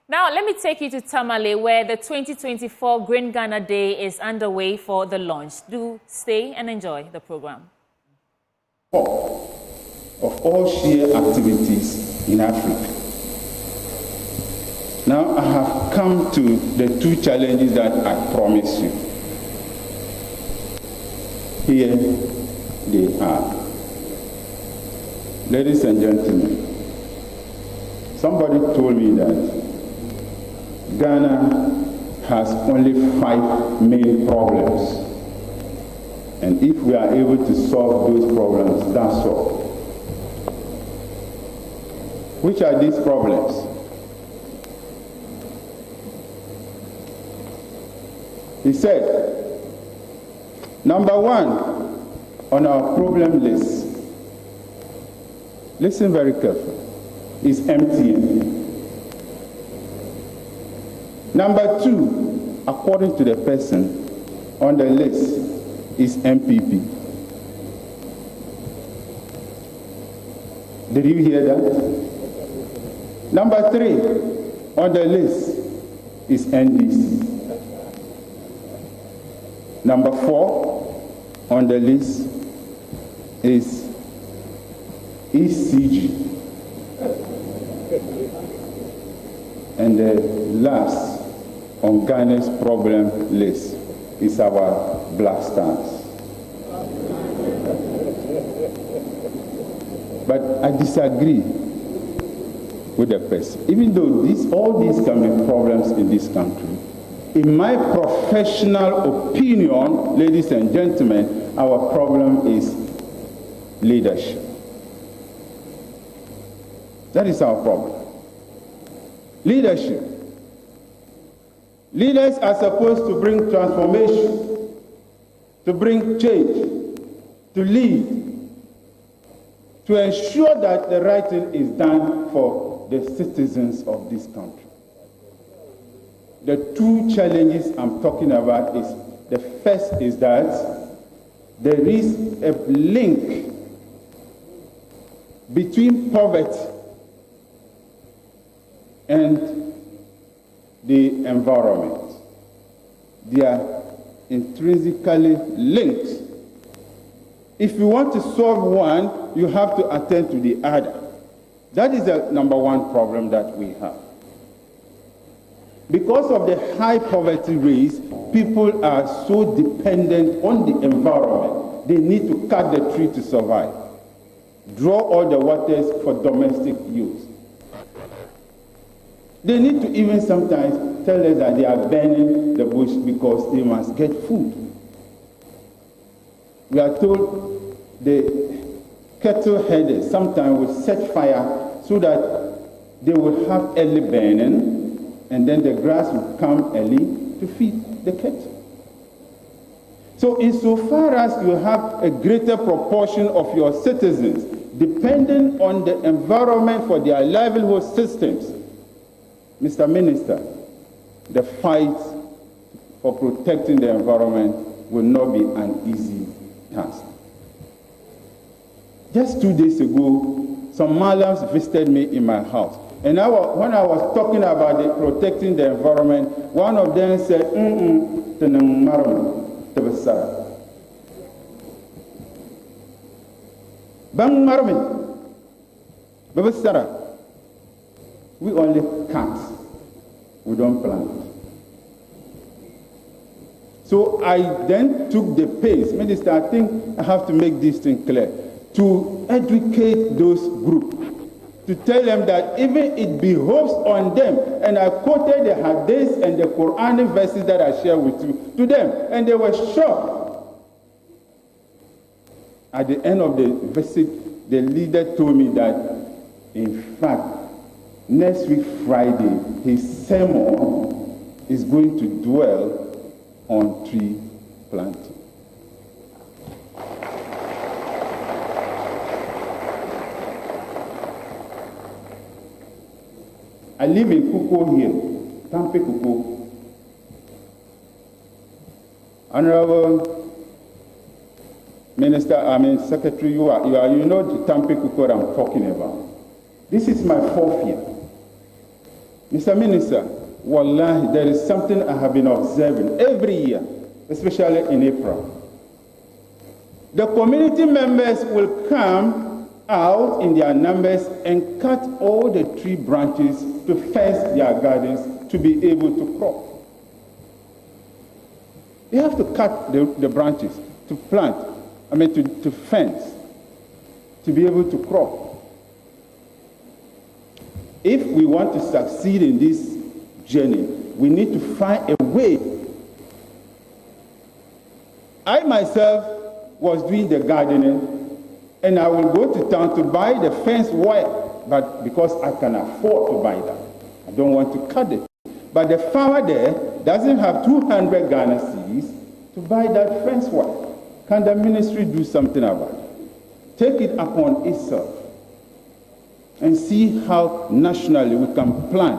Now, let me take you to Tamale, where the 2024 Green Ghana Day is underway for the launch. Do stay and enjoy the program. Of all share activities in Africa. Now I have come to the two challenges that I promised you. Here they are. Ladies and gentlemen, somebody told me that Ghana has only 5 main problems. And if we are able to solve those problems, that's all. Which are these problems? He said, number 1 on our problem list, listen very carefully, is MTN. Number 2, according to the person on the list, is MPP. Did you hear that? Number 3 on the list is NDC. Number 4 on the list is ECG. And the last on Ghana's problem list is our Black Stars. But I disagree with the person. Even though all these can be problems in this country, in my professional opinion, ladies and gentlemen, our problem is leadership. That is our problem. Leadership. Leaders are supposed to bring transformation, to bring change, to lead, to ensure that the right thing is done for the citizens of this country. The two challenges I'm talking about is, the first is that there is a link between poverty and the environment. They are intrinsically linked. If you want to solve one, you have to attend to the other. That is the number 1 problem that we have. Because of the high poverty rates, people are so dependent on the environment. They need to cut the tree to survive, draw all the waters for domestic use. They need to even sometimes tell us that they are burning the bush because they must get food. We are told the cattle headers sometimes will set fire so that they will have early burning, and then the grass will come early to feed the cattle. So insofar as you have a greater proportion of your citizens dependent on the environment for their livelihood systems, Mr. Minister, the fight for protecting the environment will not be an easy task. Just 2 days ago, some Malams visited me in my house. And when I was talking about protecting the environment, one of them said, we only cut, we don't plant. So I then took the pace, Minister, I think I have to make this thing clear, to educate those groups, to tell them that even it behoves on them, and I quoted the hadiths and the Quranic verses that I shared with you to them, and they were shocked. At the end of the visit, the leader told me that, in fact, next week Friday, his sermon is going to dwell on tree planting. I live in Kuko here, Tampe Kuko. Honorable Minister, Secretary, you know the Tampe Kuko I'm talking about. This is my 4th year. Mr. Minister, wallahi, there is something I have been observing every year, especially in April. The community members will come out in their numbers and cut all the tree branches to fence their gardens to be able to crop. They have to cut the branches to plant, to fence, to be able to crop. If we want to succeed in this journey, we need to find a way. I myself was doing the gardening, and I will go to town to buy the fence wire, but because I can afford to buy that, I don't want to cut it. But the farmer there doesn't have 200 Ghana cedis to buy that fence wire. Can the ministry do something about it? Take it upon itself and see how nationally we can plan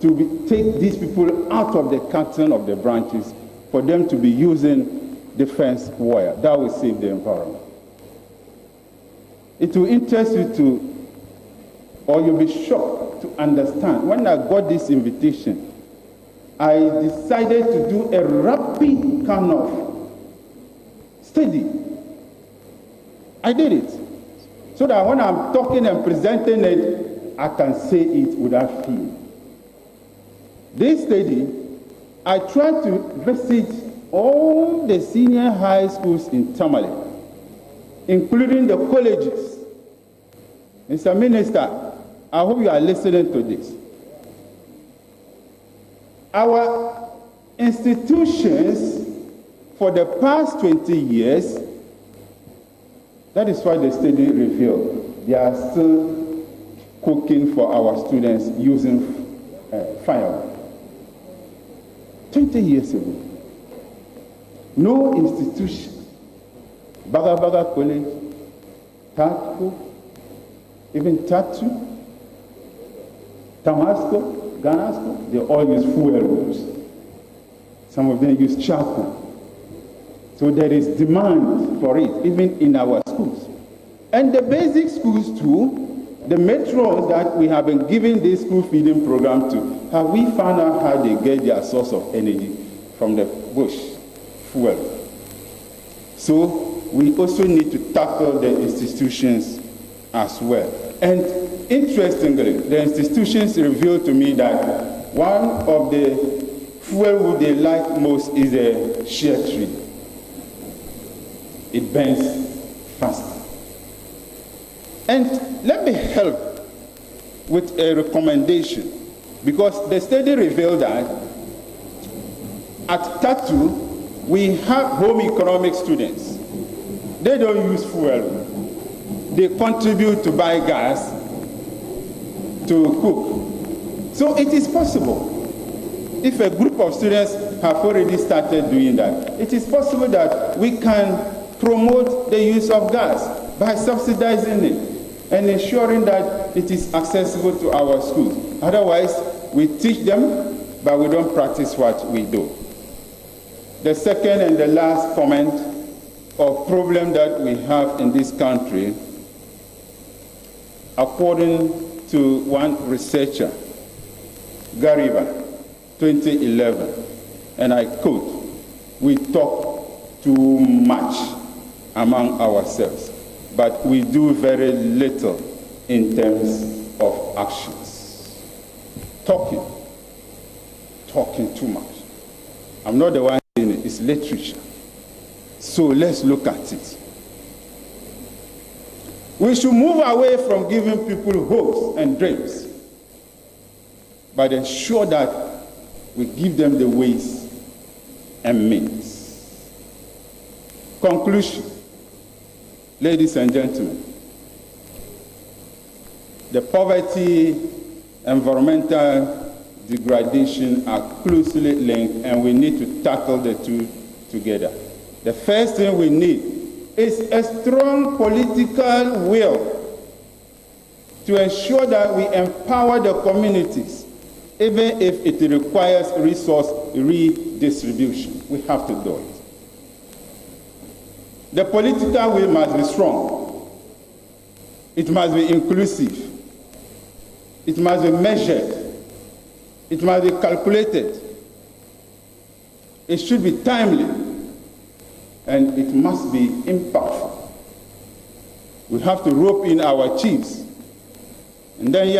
to take these people out of the cutting of the branches for them to be using the fence wire. That will save the environment. It will interest you to, or you'll be shocked to understand. When I got this invitation, I decided to do a rapid kind of study. I did it so that when I'm talking and presenting it, I can say it without fear. This study, I tried to visit all the senior high schools in Tamale, including the colleges. Mr. Minister, I hope you are listening to this. Our institutions for the past 20 years, that is why the study revealed, they are still cooking for our students using firewood. 20 years ago, no institution, Baga College, Tatko, even Tatu, Tamasco, Ganasco, they all use fuel rods. Some of them use charcoal. So there is demand for it, even in our schools. And the basic schools too, the metros that we have been giving this school feeding program to, have we found out how they get their source of energy from the bush, fuel. So we also need to tackle the institutions as well. And interestingly, the institutions revealed to me that one of the fuel wood they like most is a shea tree. It burns faster. And let me help with a recommendation, because the study revealed that at Tatu, we have home economic students. They don't use fuel. They contribute to buy gas to cook. So it is possible. If a group of students have already started doing that, it is possible that we can promote the use of gas by subsidizing it and ensuring that it is accessible to our schools. Otherwise, we teach them, but we don't practice what we do. The second and the last comment or problem that we have in this country, according to one researcher, Gariba, 2011, and I quote, "We talk too much among ourselves, but we do very little in terms of actions." Talking too much. I'm not the one saying it, it's literature. So let's look at it. We should move away from giving people hopes and dreams, but ensure that we give them the ways and means. Conclusion. Ladies and gentlemen, the poverty, environmental degradation are closely linked, and we need to tackle the two together. The first thing we need is a strong political will to ensure that we empower the communities, even if it requires resource redistribution. We have to do it. The political will must be strong. It must be inclusive. It must be measured. It must be calculated. It should be timely, and it must be impactful. We have to rope in our chiefs. And then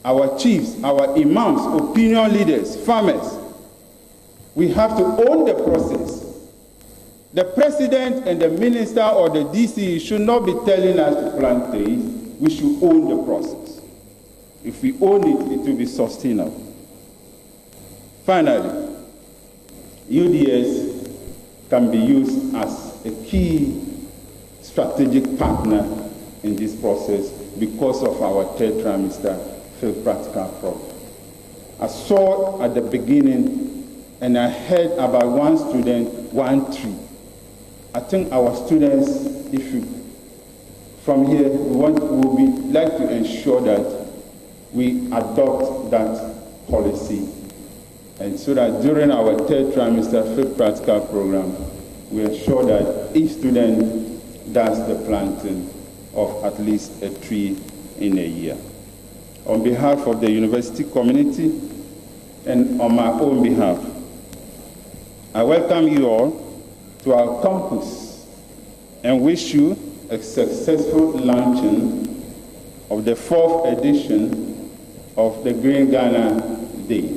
our chiefs, our imams, opinion leaders, farmers. We have to own the process. The president and the minister or the DC should not be telling us to plant trees. We should own the process. If we own it, it will be sustainable. Finally, UDS can be used as a key strategic partner in this process because of our third trimester field practical program. I saw at the beginning and I heard about one student, one tree. I think our students, from here, we like to ensure that we adopt that policy, and so that during our third trimester field practical program, we ensure that each student does the planting of at least a tree in a year. On behalf of the university community and on my own behalf, I welcome you all to our campus and wish you a successful launching of the 4th edition of the Green Ghana Day.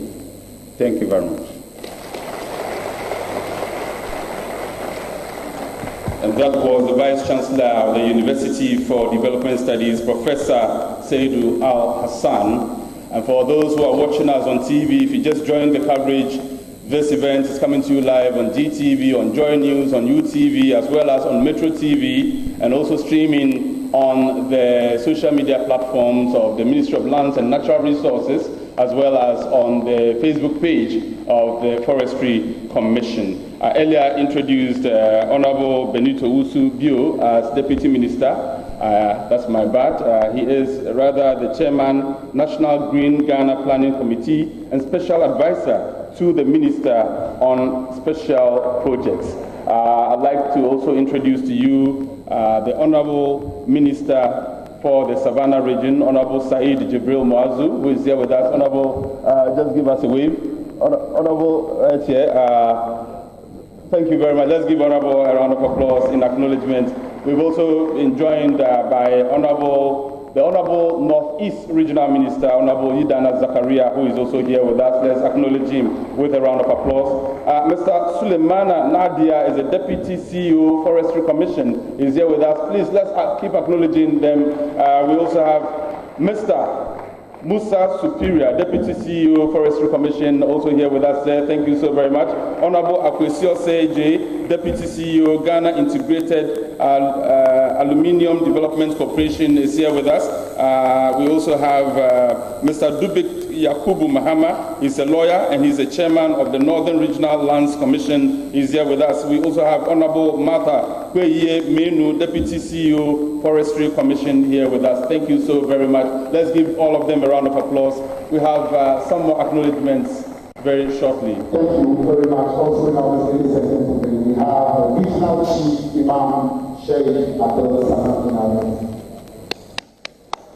Thank you very much. And that was the Vice Chancellor of the University for Development Studies, Professor Seydou Al-Hassan. And for those who are watching us on TV, if you just joined the coverage, this event is coming to you live on GTV, on Joy News, on UTV, as well as on Metro TV, and also streaming on the social media platforms of the Ministry of Lands and Natural Resources, as well as on the Facebook page of the Forestry Commission. I earlier introduced Honorable Benito Usu Bio as Deputy Minister. That's my bad. He is rather the Chairman, National Green Ghana Planning Committee, and Special Advisor to the Minister on Special Projects. I'd like to also introduce to you the Honorable Minister for the Savannah region, Honorable Said Jibril Moazu, who is here with us. Honorable, just give us a wave. Honorable, right here. Thank you very much. Let's give Honorable a round of applause in acknowledgement. We've also been joined by the Honorable Northeast Regional Minister, Honorable Yidana Zakaria, who is also here with us. Let's acknowledge him with a round of applause. Mr. Suleimana Nadia is the Deputy CEO, Forestry Commission, is here with us. Please, let's keep acknowledging them. We also have Mr. Musa Superior, Deputy CEO, Forestry Commission, also here with us there. Thank you so very much. Honorable Akwesio Seje, Deputy CEO, Ghana Integrated Aluminium Development Corporation, is here with us. We also have Mr. Dubik Yakubu Mahama. He's a lawyer and he's the chairman of the Northern Regional Lands Commission. He's here with us. We also have Honorable Martha Kweye Menu, Deputy CEO, Forestry Commission, here with us. Thank you so very much. Let's give all of them a round of applause. We have some more acknowledgements very shortly. Thank you very much. Also, now, ladies and gentlemen, we have Regional Chief Imam Sheikh Abdul Samad.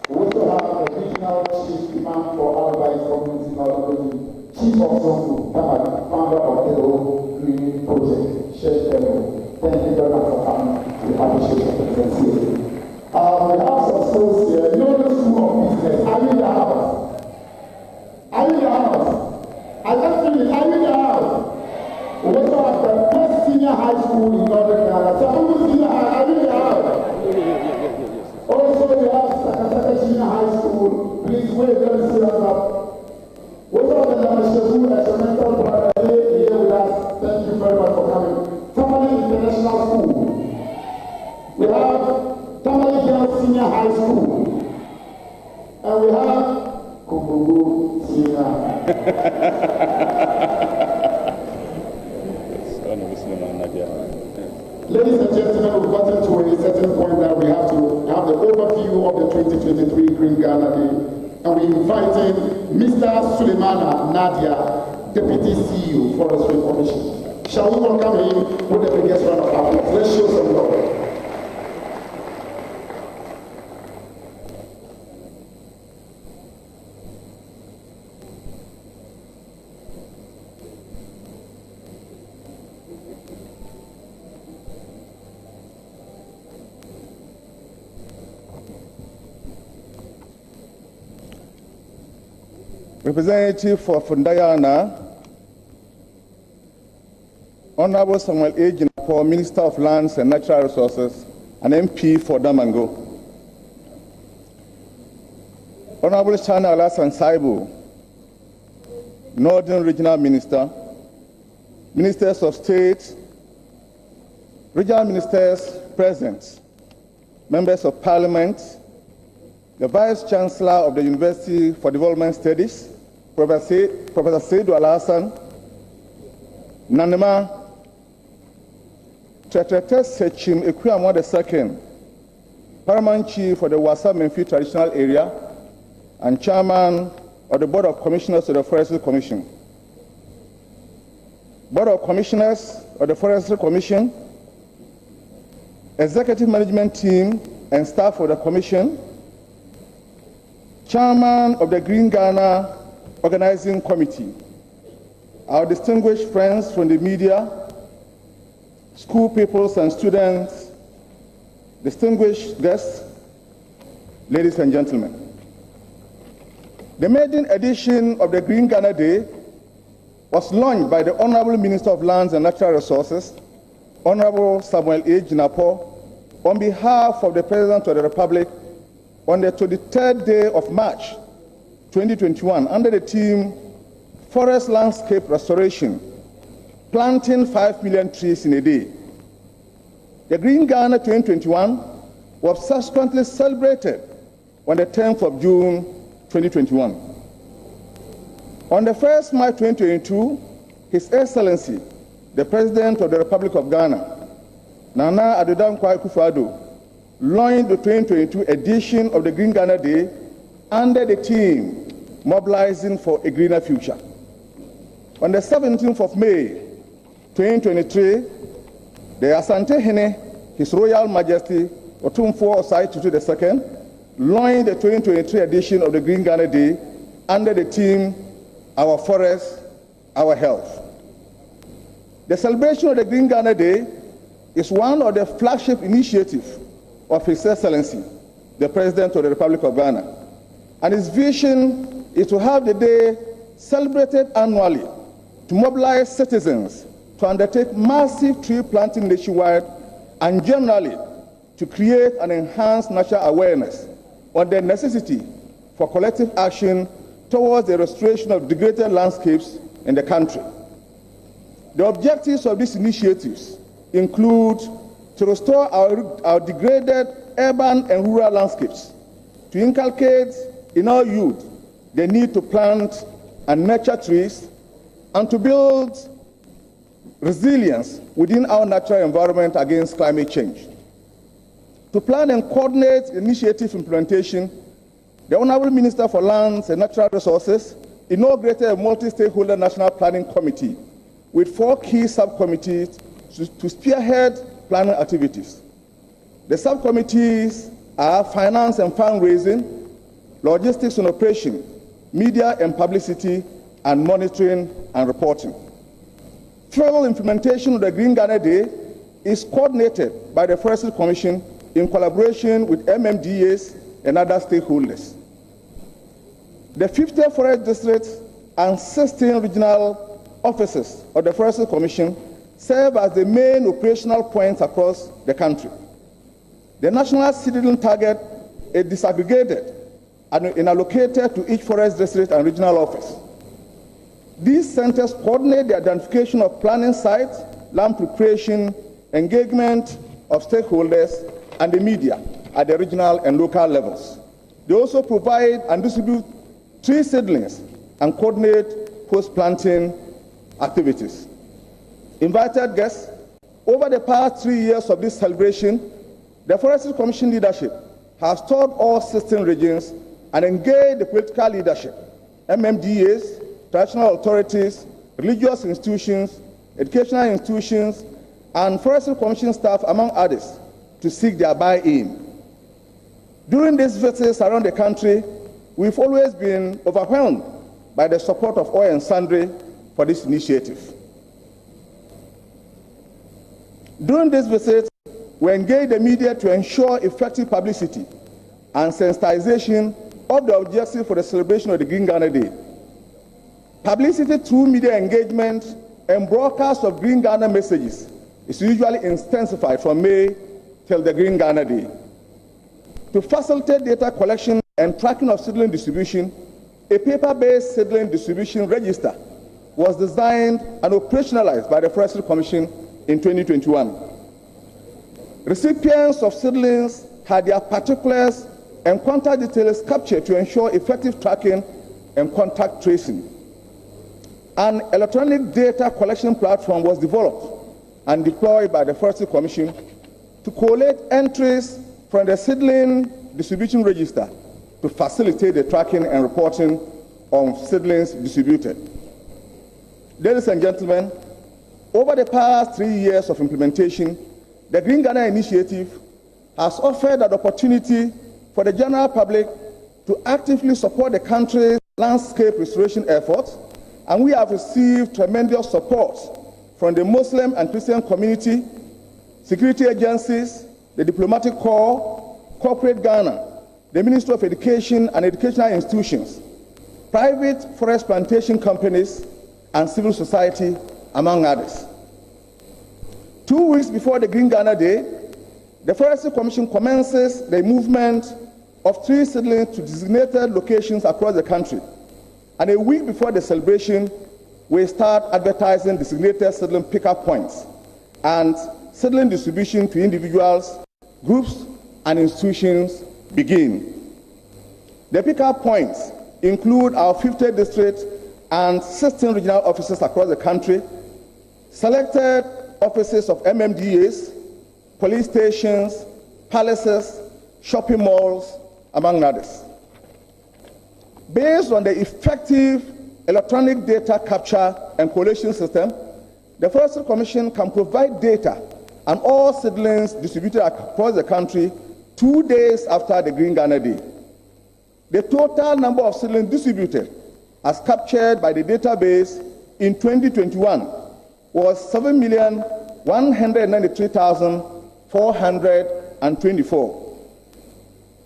We also have the Regional Chief Imam for Alabama Community Northern, Chief of Zongo, founder of the Green Project, Sheikh Emo. Thank you very much for coming. We appreciate your presence here. We have some schools here. You know the School of Business. Are you in the house? Are you in the house? I just finished. Are you in the house? We also have the best senior high school in Northern Ghana. So who is senior high? Are you in the house? Also, we have Sakasaka Senior High School. Please wait, let me see us up. We also have the Namashabu Experimental Program here with us. Thank you very much for coming. Tamale International School. We have Tamale Girls Senior High School. And we have Kububu Senior. Ladies and gentlemen, we've gotten to a certain point that we have to have the overview of the 2023 Green Ghana Day. And we invited Mr. Suleimana Nadia, Deputy CEO, Forestry Commission. Shall we welcome him with the biggest round of applause? Let's show some love. Representative for Fundayana, Honorable Samuel A. Jinapo, Minister of Lands and Natural Resources, and MP for Damango. Honorable Shana Alasan Saibu, Northern Regional Minister, Ministers of State, Regional Ministers present, Members of Parliament, the Vice Chancellor of the University for Development Studies, Professor Saidu Alasan, Nanema, Tretrete Sechim Ekwamwa II, Paramount Chief for the Wasa Menfi Traditional Area, and Chairman of the Board of Commissioners of the Forestry Commission. Board of Commissioners of the Forestry Commission, Executive Management Team and staff of the Commission, Chairman of the Green Ghana Organizing Committee, our distinguished friends from the media, school pupils and students, distinguished guests, ladies and gentlemen. The maiden edition of the Green Ghana Day was launched by the Honorable Minister of Lands and Natural Resources, Honorable Samuel A. Jinapo, on behalf of the President of the Republic on the 23rd day of March 2021 under the theme Forest Landscape Restoration, planting 5 million trees in a day. The Green Ghana 2021 was subsequently celebrated on the 10th of June 2021. On the 1st March 2022, His Excellency, the President of the Republic of Ghana, Nana Addo Dankwa Akufo-Addo, launched the 2022 edition of the Green Ghana Day under the theme Mobilizing for a Greener Future. On the 17th of May 2023, the Asante Hene, His Royal Majesty Otumfuo Osai Tutu II, launched the 2023 edition of the Green Ghana Day under the theme Our Forests, Our Health. The celebration of the Green Ghana Day is one of the flagship initiatives of His Excellency, the President of the Republic of Ghana, and his vision is to have the day celebrated annually to mobilize citizens to undertake massive tree planting nationwide and generally to create and enhance national awareness on the necessity for collective action towards the restoration of degraded landscapes in the country. The objectives of these initiatives include to restore our degraded urban and rural landscapes, to inculcate in our youth the need to plant and nurture trees, and to build resilience within our natural environment against climate change. To plan and coordinate initiative implementation, the Honorable Minister for Lands and Natural Resources inaugurated a multi-stakeholder national planning committee with 4 key subcommittees to spearhead planning activities. The subcommittees are finance and fundraising, logistics and operation, media and publicity, and monitoring and reporting. Full implementation of the Green Ghana Day is coordinated by the Forestry Commission in collaboration with MMDAs and other stakeholders. The 50 Forest Districts and 16 regional offices of the Forestry Commission serve as the main operational points across the country. The national seedling target is disaggregated and allocated to each forest district and regional office. These centers coordinate the identification of planning sites, land preparation, engagement of stakeholders, and the media at the regional and local levels. They also provide and distribute tree seedlings and coordinate post-planting activities. Invited guests, over the past 3 years of this celebration, the Forestry Commission leadership has toured all 16 regions and engaged the political leadership, MMDAs, traditional authorities, religious institutions, educational institutions, and Forestry Commission staff, among others, to seek their buy-in. During these visits around the country, we've always been overwhelmed by the support of all and sundry for this initiative. During this visit, we engaged the media to ensure effective publicity and sensitization of the objectives for the celebration of the Green Ghana Day, Publicity through media engagement and broadcast of Green Ghana messages is usually intensified from May till the Green Ghana Day. To facilitate data collection and tracking of seedling distribution, a paper-based seedling distribution register was designed and operationalized by the Forestry Commission in 2021. Recipients of seedlings had their particulars and contact details captured to ensure effective tracking and contact tracing. An electronic data collection platform was developed and deployed by the Forestry Commission to collate entries from the seedling distribution register to facilitate the tracking and reporting of seedlings distributed. Ladies and gentlemen, over the past 3 years of implementation, the Green Ghana Initiative has offered an opportunity for the general public to actively support the country's landscape restoration efforts, and we have received tremendous support from the Muslim and Christian community, security agencies, the diplomatic corps, corporate Ghana, the Ministry of Education and educational institutions, private forest plantation companies, and civil society, among others. 2 weeks before the Green Ghana Day, the Forestry Commission commences the movement of tree seedlings to designated locations across the country. And a week before the celebration, we start advertising designated seedling pickup points and seedling distribution to individuals, groups, and institutions begin. The pickup points include our 50th district and 16 regional offices across the country, selected offices of MMDAs, police stations, palaces, shopping malls, among others. Based on the effective electronic data capture and collation system, the Forestry Commission can provide data on all seedlings distributed across the country 2 days after the Green Ghana Day. The total number of seedlings distributed as captured by the database in 2021 was 7,193,424.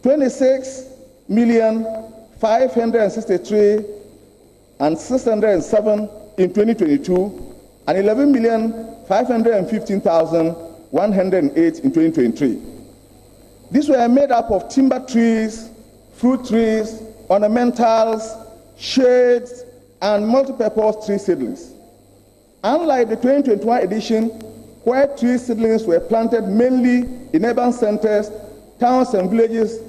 26,563,607 in 2022, and 11,515,108 in 2023. These were made up of timber trees, fruit trees, ornamentals, shades, and multi-purpose tree seedlings. Unlike the 2021 edition, where tree seedlings were planted mainly in urban centers, towns, and villages,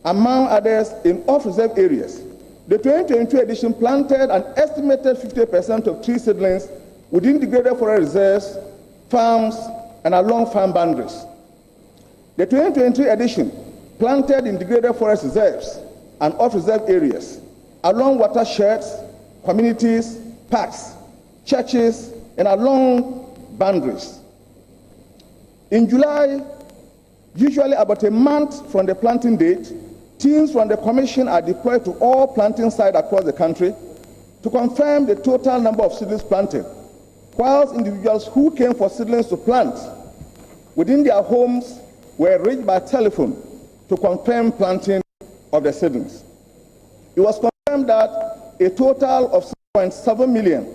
among others in off-reserve areas, the 2022 edition planted an estimated 50% of tree seedlings within degraded forest reserves, farms, and along farm boundaries. The 2023 edition planted in degraded forest reserves and off-reserve areas, along watersheds, communities, parks, churches, and along boundaries. In July, usually about a month from the planting date, teams from the Commission are deployed to all planting sites across the country to confirm the total number of seedlings planted, whilst individuals who came for seedlings to plant within their homes were reached by telephone to confirm planting of the seedlings. It was confirmed that a total of 6.7 million,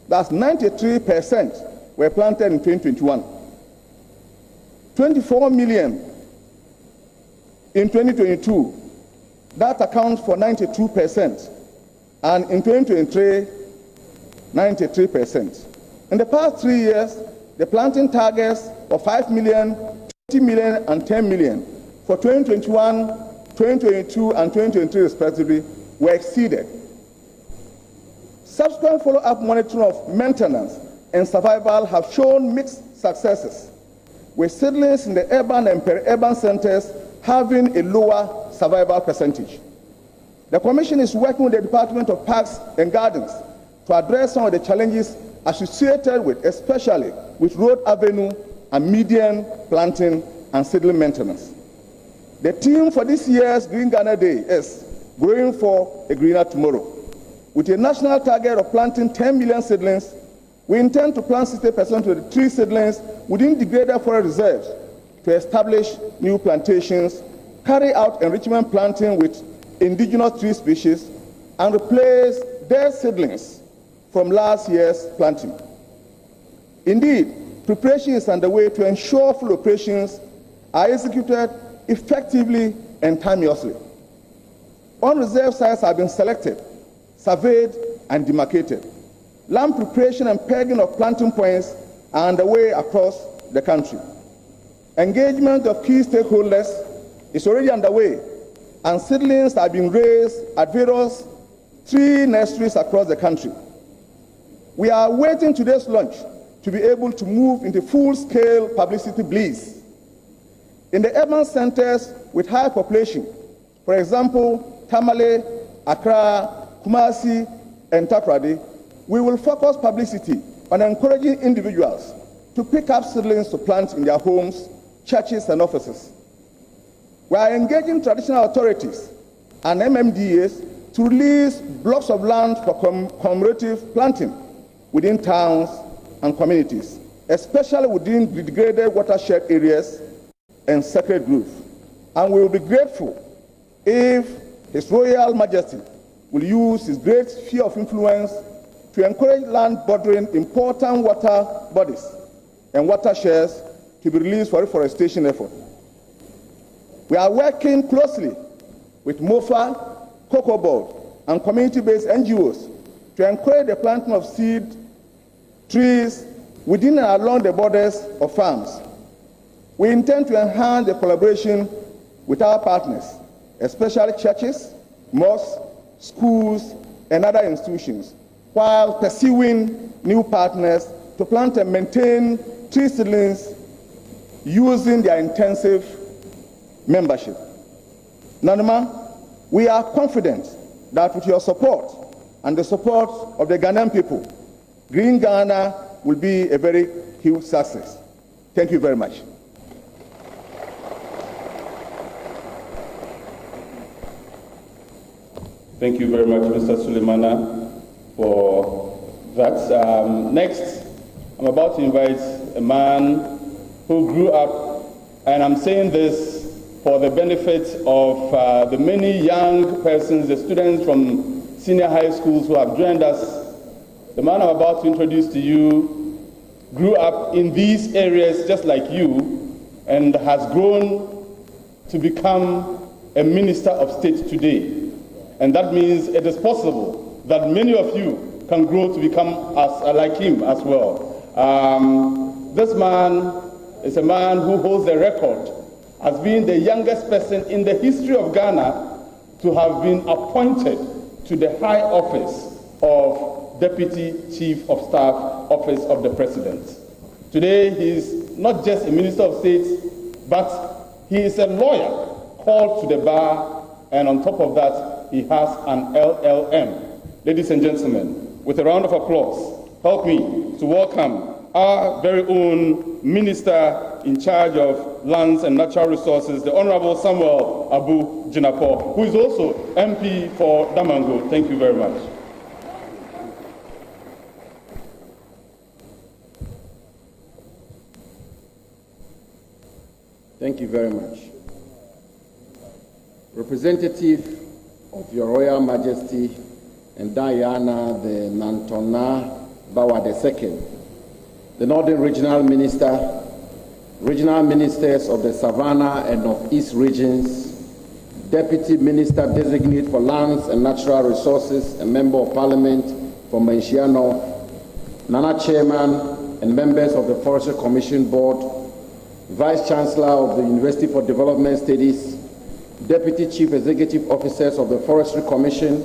that's 93%, were planted in 2021. 24 million in 2022, that accounts for 92%, and in 2023, 93%. In the past 3 years, the planting targets of 5 million, 20 million, and 10 million for 2021, 2022, and 2023 respectively were exceeded. Subsequent follow-up monitoring of maintenance and survival have shown mixed successes, with seedlings in the urban and peri-urban centers having a lower survival percentage. The Commission is working with the Department of Parks and Gardens to address some of the challenges associated with, especially with road avenue and median planting and seedling maintenance. The theme for this year's Green Ghana Day is Growing for a Greener Tomorrow. With a national target of planting 10 million seedlings, we intend to plant 60% of the tree seedlings within degraded forest reserves to establish new plantations, carry out enrichment planting with indigenous tree species, and replace dead seedlings from last year's planting. Indeed, preparation is underway to ensure full operations are executed effectively and timeously. Unreserved sites have been selected, surveyed, and demarcated. Land preparation and pegging of planting points are underway across the country. Engagement of key stakeholders is already underway, and seedlings are being raised at various tree nurseries across the country. We are awaiting today's launch to be able to move into full-scale publicity bliss. In the urban centers with high population, for example, Tamale, Accra, Kumasi, and Takoradi, we will focus publicity on encouraging individuals to pick up seedlings to plant in their homes, churches, and offices. We are engaging traditional authorities and MMDAs to release blocks of land for commemorative planting within towns and communities, especially within degraded watershed areas and sacred groves. And we will be grateful if His Royal Majesty will use his great sphere of influence to encourage land bordering important water bodies and watersheds to be released for reforestation effort. We are working closely with MOFA, Cocoa Board, and community-based NGOs to encourage the planting of seed trees within and along the borders of farms. We intend to enhance the collaboration with our partners, especially churches, mosques, schools, and other institutions, while pursuing new partners to plant and maintain tree seedlings using their intensive membership. Nanuma, we are confident that with your support and the support of the Ghanaian people, Green Ghana will be a very huge success. Thank you very much. Thank you very much, Mr. Sulemana, for that. Next, I'm about to invite a man who grew up, and I'm saying this for the benefit of the many young persons, the students from senior high schools who have joined us. The man I'm about to introduce to you grew up in these areas just like you and has grown to become a minister of state today. And that means it is possible that many of you can grow to become like him as well. This man is a man who holds the record as being the youngest person in the history of Ghana to have been appointed to the high office of Deputy Chief of Staff, Office of the President. Today, he is not just a Minister of State, but he is a lawyer called to the bar, and on top of that, he has an LLM. Ladies and gentlemen, with a round of applause, help me to welcome our very own Minister in charge of Lands and Natural Resources, the Honorable Samuel Abu Jinapor, who is also MP for Damango. Thank you very much. Thank you very much. Representative of Your Royal Majesty and Diana the Nantona Bawa II, the Northern Regional Minister, Regional Ministers of the Savannah and Northeast Regions, Deputy Minister Designate for Lands and Natural Resources and Member of Parliament for Manshiano, Nana Chairman and members of the Forestry Commission Board, Vice Chancellor of the University for Development Studies, Deputy Chief Executive Officers of the Forestry Commission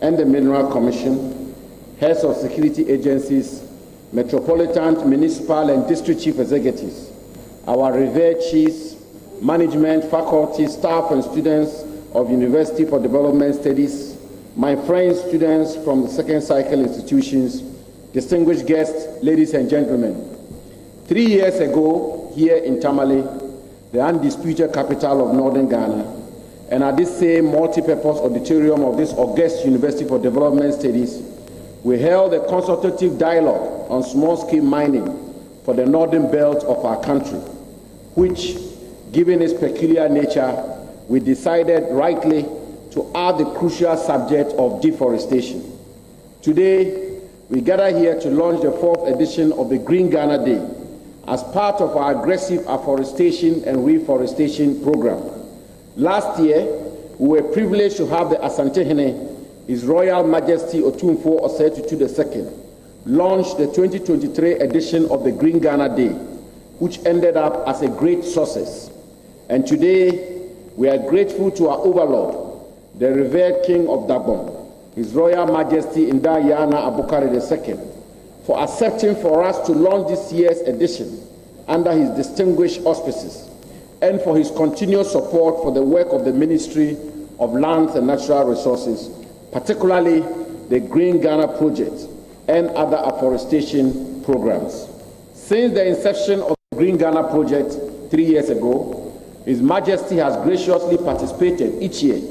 and the Mineral Commission, heads of security agencies, metropolitan, municipal, and district chief executives, our revered chiefs, management, faculty, staff, and students of University for Development Studies, my friends, students from the second cycle institutions, distinguished guests, ladies and gentlemen. 3 years ago, here in Tamale, the undisputed capital of Northern Ghana, and at this same multi-purpose auditorium of this august University for Development Studies, we held a consultative dialogue on small-scale mining for the northern belt of our country, which, given its peculiar nature, we decided rightly to add the crucial subject of deforestation. Today, we gather here to launch the 4th edition of the Green Ghana Day as part of our aggressive afforestation and reforestation program. Last year, we were privileged to have the Asantehene, His Royal Majesty Otumfuo Osei Tutu II, launch the 2023 edition of the Green Ghana Day, which ended up as a great success. And today, we are grateful to our overlord, the revered King of Dagbon, His Royal Majesty Nda Yana Abukari II, for accepting for us to launch this year's edition under his distinguished auspices, and for his continued support for the work of the Ministry of Lands and Natural Resources, particularly the Green Ghana Project and other afforestation programs. Since the inception of the Green Ghana Project 3 years ago, His Majesty has graciously participated each year,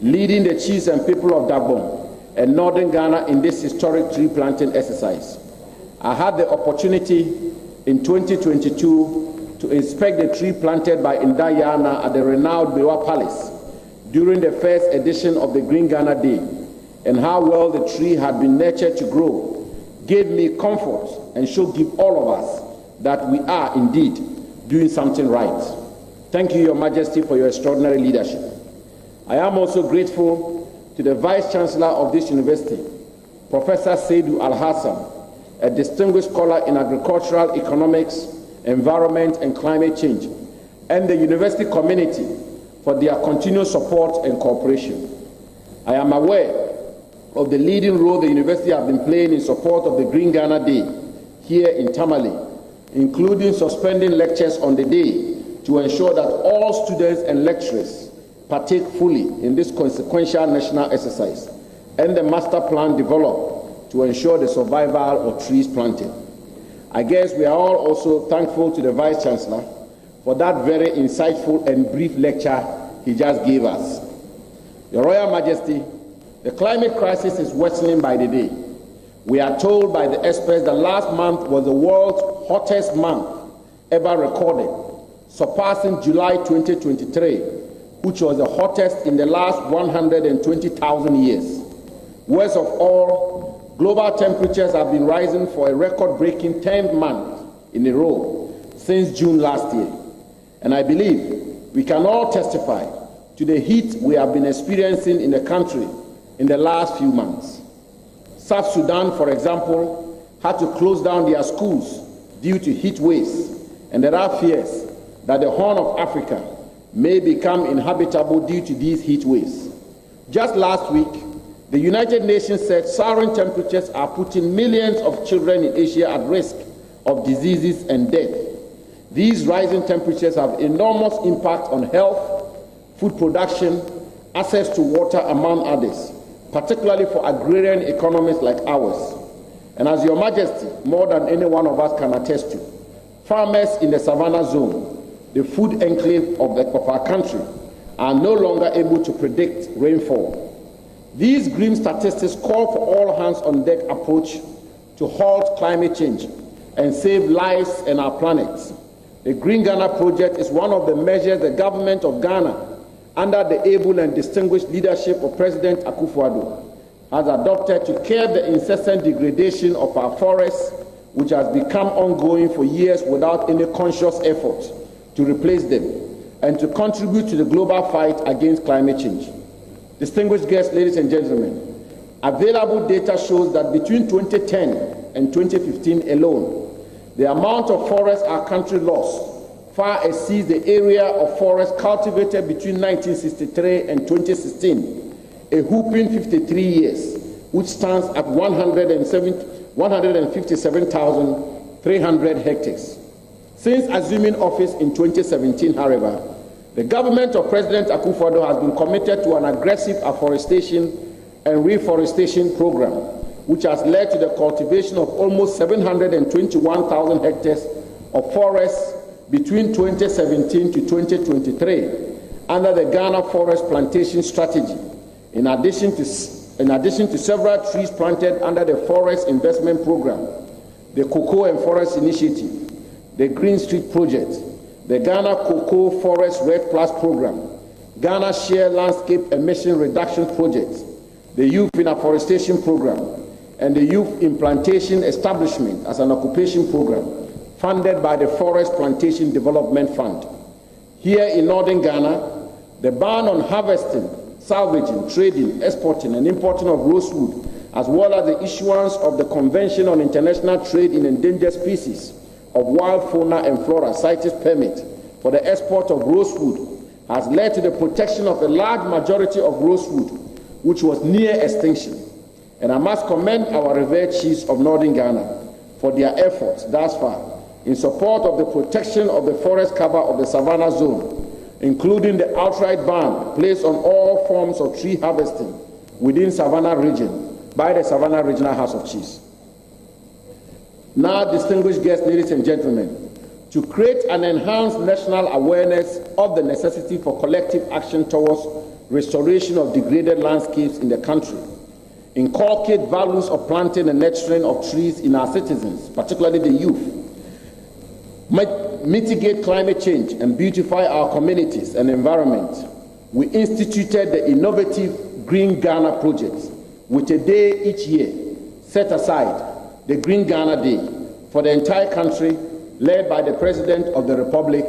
leading the chiefs and people of Dagbon and Northern Ghana in this historic tree planting exercise. I had the opportunity in 2022 to inspect the tree planted by Nda Yana at the renowned Bewa Palace during the first edition of the Green Ghana Day, and how well the tree had been nurtured to grow gave me comfort and should give all of us that we are indeed doing something right. Thank you, Your Majesty, for your extraordinary leadership. I am also grateful to the Vice Chancellor of this university, Professor Seydou Al-Hassan, a distinguished scholar in agricultural economics, environment, and climate change, and the university community for their continued support and cooperation. I am aware of the leading role the university has been playing in support of the Green Ghana Day here in Tamale, including suspending lectures on the day to ensure that all students and lecturers partake fully in this consequential national exercise, and the master plan developed to ensure the survival of trees planted. I guess we are all also thankful to the Vice Chancellor for that very insightful and brief lecture he just gave us. Your Royal Majesty, the climate crisis is worsening by the day. We are told by the experts that last month was the world's hottest month ever recorded, surpassing July 2023, which was the hottest in the last 120,000 years. Worst of all, global temperatures have been rising for a record-breaking 10th month in a row since June last year. And I believe we can all testify to the heat we have been experiencing in the country in the last few months. South Sudan, for example, had to close down their schools due to heat waves, and there are fears that the Horn of Africa may become inhabitable due to these heat waves. Just last week, the United Nations said soaring temperatures are putting millions of children in Asia at risk of diseases and death. These rising temperatures have enormous impact on health, food production, access to water, among others, particularly for agrarian economies like ours. And as Your Majesty, more than any one of us can attest to, farmers in the Savannah Zone, the food enclave of our country, are no longer able to predict rainfall. These grim statistics call for all hands on deck approach to halt climate change and save lives and our planet. The Green Ghana Project is one of the measures the government of Ghana, under the able and distinguished leadership of President Akufo-Addo, has adopted to curb the incessant degradation of our forests, which has become ongoing for years without any conscious effort to replace them, and to contribute to the global fight against climate change. Distinguished guests, ladies and gentlemen, available data shows that between 2010 and 2015 alone, the amount of forest our country lost far exceeds the area of forest cultivated between 1963 and 2016, a whopping 53 years, which stands at 157,300 hectares. Since assuming office in 2017, however, the government of President Akufo-Addo has been committed to an aggressive afforestation and reforestation program, which has led to the cultivation of almost 721,000 hectares of forests between 2017 to 2023 under the Ghana Forest Plantation Strategy, in addition to several trees planted under the Forest Investment Program, the Cocoa and Forest Initiative, the Green Street Project, the Ghana Cocoa Forest Red Plus Program, Ghana Share Landscape Emission Reduction Project, the Youth in Afforestation Program, and the Youth Implantation Establishment as an occupation program funded by the Forest Plantation Development Fund. Here in northern Ghana, the ban on harvesting, salvaging, trading, exporting, and importing of rosewood, as well as the issuance of the Convention on International Trade in Endangered Species of Wild Fauna and Flora CITES permit for the export of rosewood, has led to the protection of a large majority of rosewood, which was near extinction. And I must commend our revered chiefs of northern Ghana for their efforts thus far in support of the protection of the forest cover of the Savannah Zone, including the outright ban placed on all forms of tree harvesting within Savannah region by the Savannah Regional House of Chiefs. Now, distinguished guests, ladies and gentlemen, to create an enhanced national awareness of the necessity for collective action towards restoration of degraded landscapes in the country, inculcate values of planting and nurturing of trees in our citizens, particularly the youth, mitigate climate change and beautify our communities and environment, we instituted the innovative Green Ghana project with a day each year set aside, the Green Ghana Day, for the entire country, led by the President of the Republic,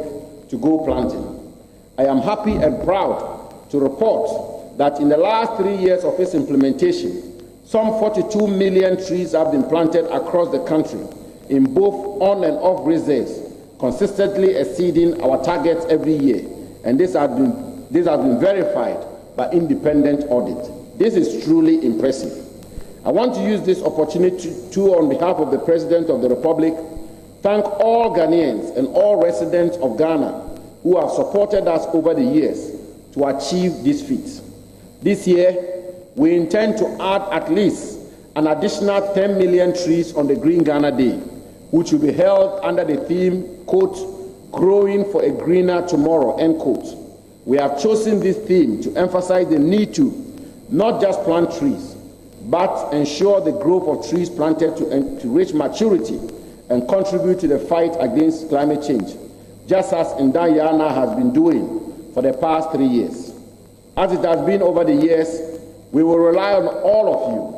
to go planting. I am happy and proud to report that in the last 3 years of its implementation, some 42 million trees have been planted across the country in both on and off reserves, consistently exceeding our targets every year, and this has been verified by independent audit. This is truly impressive. I want to use this opportunity to, on behalf of the President of the Republic, thank all Ghanaians and all residents of Ghana who have supported us over the years to achieve this feat. This year, we intend to add at least an additional 10 million trees on the Green Ghana Day, which will be held under the theme, quote, "Growing for a Greener Tomorrow," end quote. We have chosen this theme to emphasize the need to not just plant trees, but ensure the growth of trees planted to reach maturity and contribute to the fight against climate change, just as Ndayana has been doing for the past 3 years. As it has been over the years, we will rely on all of you,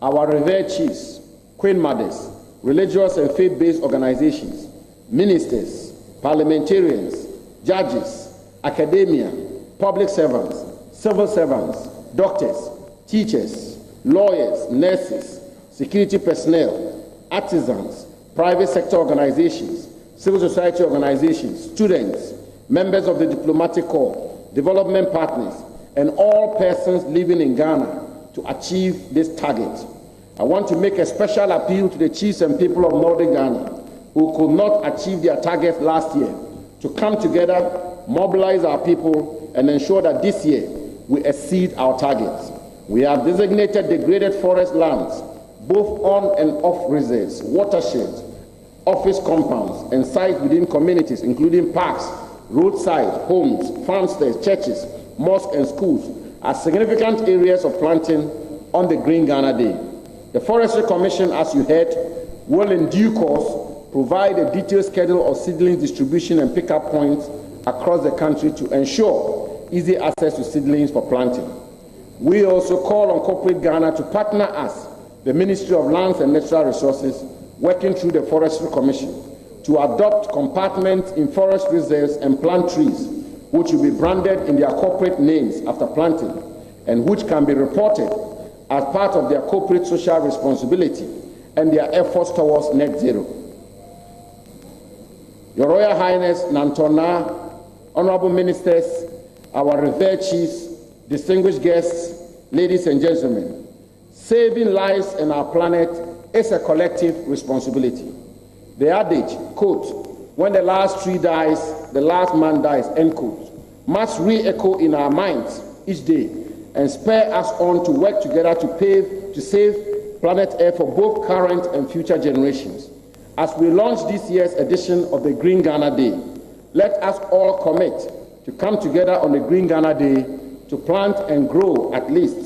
our revered chiefs, queen mothers, religious and faith-based organizations, ministers, parliamentarians, judges, academia, public servants, civil servants, doctors, teachers, lawyers, nurses, security personnel, artisans, private sector organizations, civil society organizations, students, members of the diplomatic corps, development partners, and all persons living in Ghana to achieve this target. I want to make a special appeal to the chiefs and people of northern Ghana who could not achieve their targets last year to come together, mobilize our people, and ensure that this year we exceed our targets. We have designated degraded forest lands, both on and off reserves, watersheds, office compounds, and sites within communities, including parks, roadside, homes, farmsteads, churches, mosques, and schools, as significant areas of planting on the Green Ghana Day. The Forestry Commission, as you heard, will in due course provide a detailed schedule of seedling distribution and pickup points across the country to ensure easy access to seedlings for planting. We also call on corporate Ghana to partner us, the Ministry of Lands and Natural Resources, working through the Forestry Commission, to adopt compartments in forest reserves and plant trees, which will be branded in their corporate names after planting, and which can be reported as part of their corporate social responsibility and their efforts towards net zero. Your Royal Highness Nantona, honorable ministers, our revered chiefs, distinguished guests, ladies and gentlemen, saving lives and our planet is a collective responsibility. The adage, quote, "When the last tree dies, the last man dies," end quote, must re-echo in our minds each day and spur us on to work together to save planet Earth for both current and future generations. As we launch this year's edition of the Green Ghana Day, let us all commit to come together on the Green Ghana Day to plant and grow at least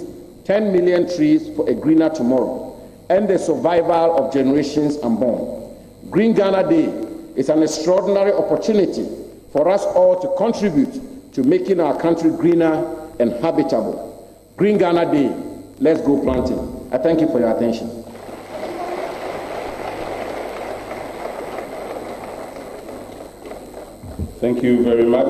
10 million trees for a greener tomorrow and the survival of generations unborn. Green Ghana Day is an extraordinary opportunity for us all to contribute to making our country greener and habitable. Green Ghana Day, let's go planting. I thank you for your attention. Thank you very much,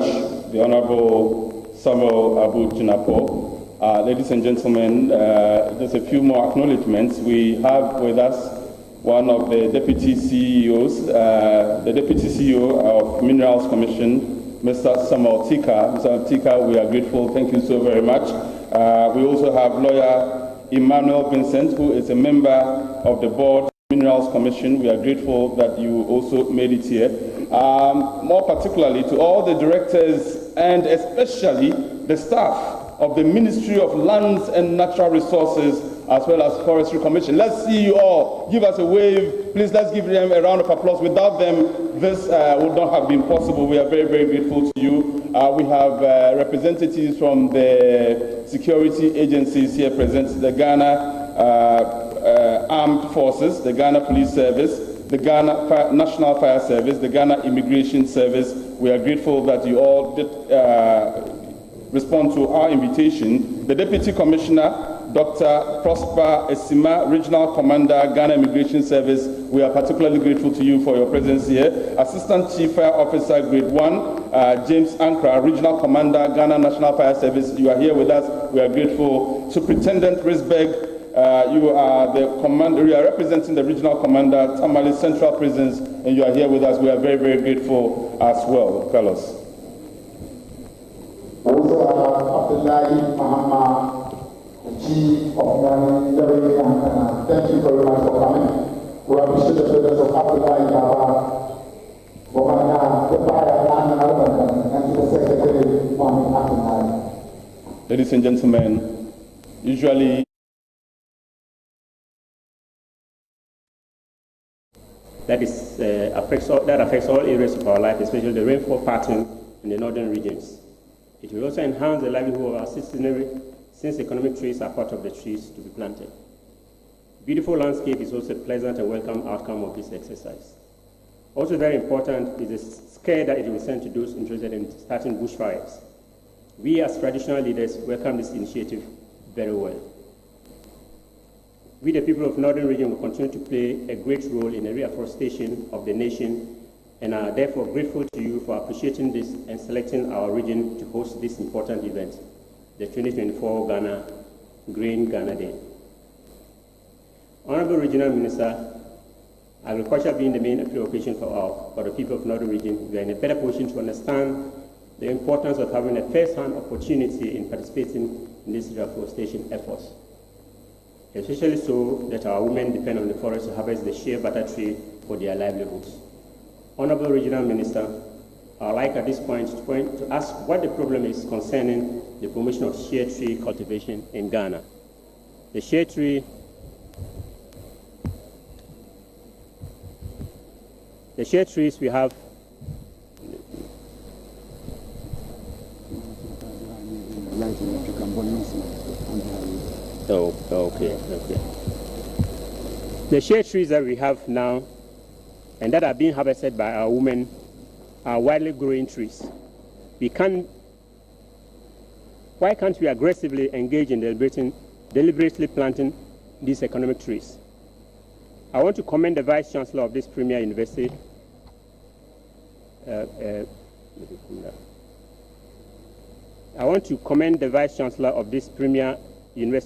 the Honorable Samuel Abu Jinapo. Ladies and gentlemen, there's a few more acknowledgements. We have with us one of the Deputy CEOs, the Deputy CEO of Minerals Commission, Mr. Samuel Tika. Mr. Tika, we are grateful. Thank you so very much. We also have lawyer Emmanuel Vincent, who is a member of the board of the Minerals Commission. We are grateful that you also made it here. More particularly to all the directors and especially the staff of the Ministry of Lands and Natural Resources as well as Forestry Commission. Let's see you all. Give us a wave. Please, let's give them a round of applause. Without them, this would not have been possible. We are very, very grateful to you. We have representatives from the security agencies here present, the Ghana Armed Forces, the Ghana Police Service, the Ghana National Fire Service, the Ghana Immigration Service. We are grateful that you all did respond to our invitation. The Deputy Commissioner, Dr. Prosper Esima, Regional Commander, Ghana Immigration Service, we are particularly grateful to you for your presence here. Assistant Chief Fire Officer, Grade 1, James Ankra, Regional Commander, Ghana National Fire Service, you are here with us. We are grateful. Superintendent Risberg, you are the commander, you are representing the Regional Commander, Tamale Central Prisons, and you are here with us. We are very, very grateful as well, fellows. Also, Abdullahi Muhammad, the Chief of Military and thank you very much for coming. We appreciate the presence of Abdullahi Baba, and the Secretary, Abdullahi. Ladies and gentlemen, usually that affects all areas of our life, especially the rainfall pattern in the northern regions. It will also enhance the livelihood of our citizenry since economic trees are part of the trees to be planted. Beautiful landscape is also a pleasant and welcome outcome of this exercise. Also very important is the scare that it will send to those interested in starting bushfires. We as traditional leaders welcome this initiative very well. We, the people of the Northern Region, will continue to play a great role in the reforestation of the nation and are therefore grateful to you for appreciating this and selecting our region to host this important event, the 2024 Ghana Green Ghana Day. Honorable Regional Minister, agriculture being the main preoccupation for the people of the Northern Region, we are in a better position to understand the importance of having a first-hand opportunity in participating in these reforestation efforts, especially so that our women depend on the forest to harvest the shea butter tree for their livelihoods. Honorable Regional Minister, I would like at this point to ask what the problem is concerning the promotion of shea tree cultivation in Ghana. The shea trees we have okay. The shea trees that we have now and that are being harvested by our women are widely growing trees. Why can't we aggressively engage in deliberately planting these economic trees? I want to commend the Vice Chancellor of this premier university,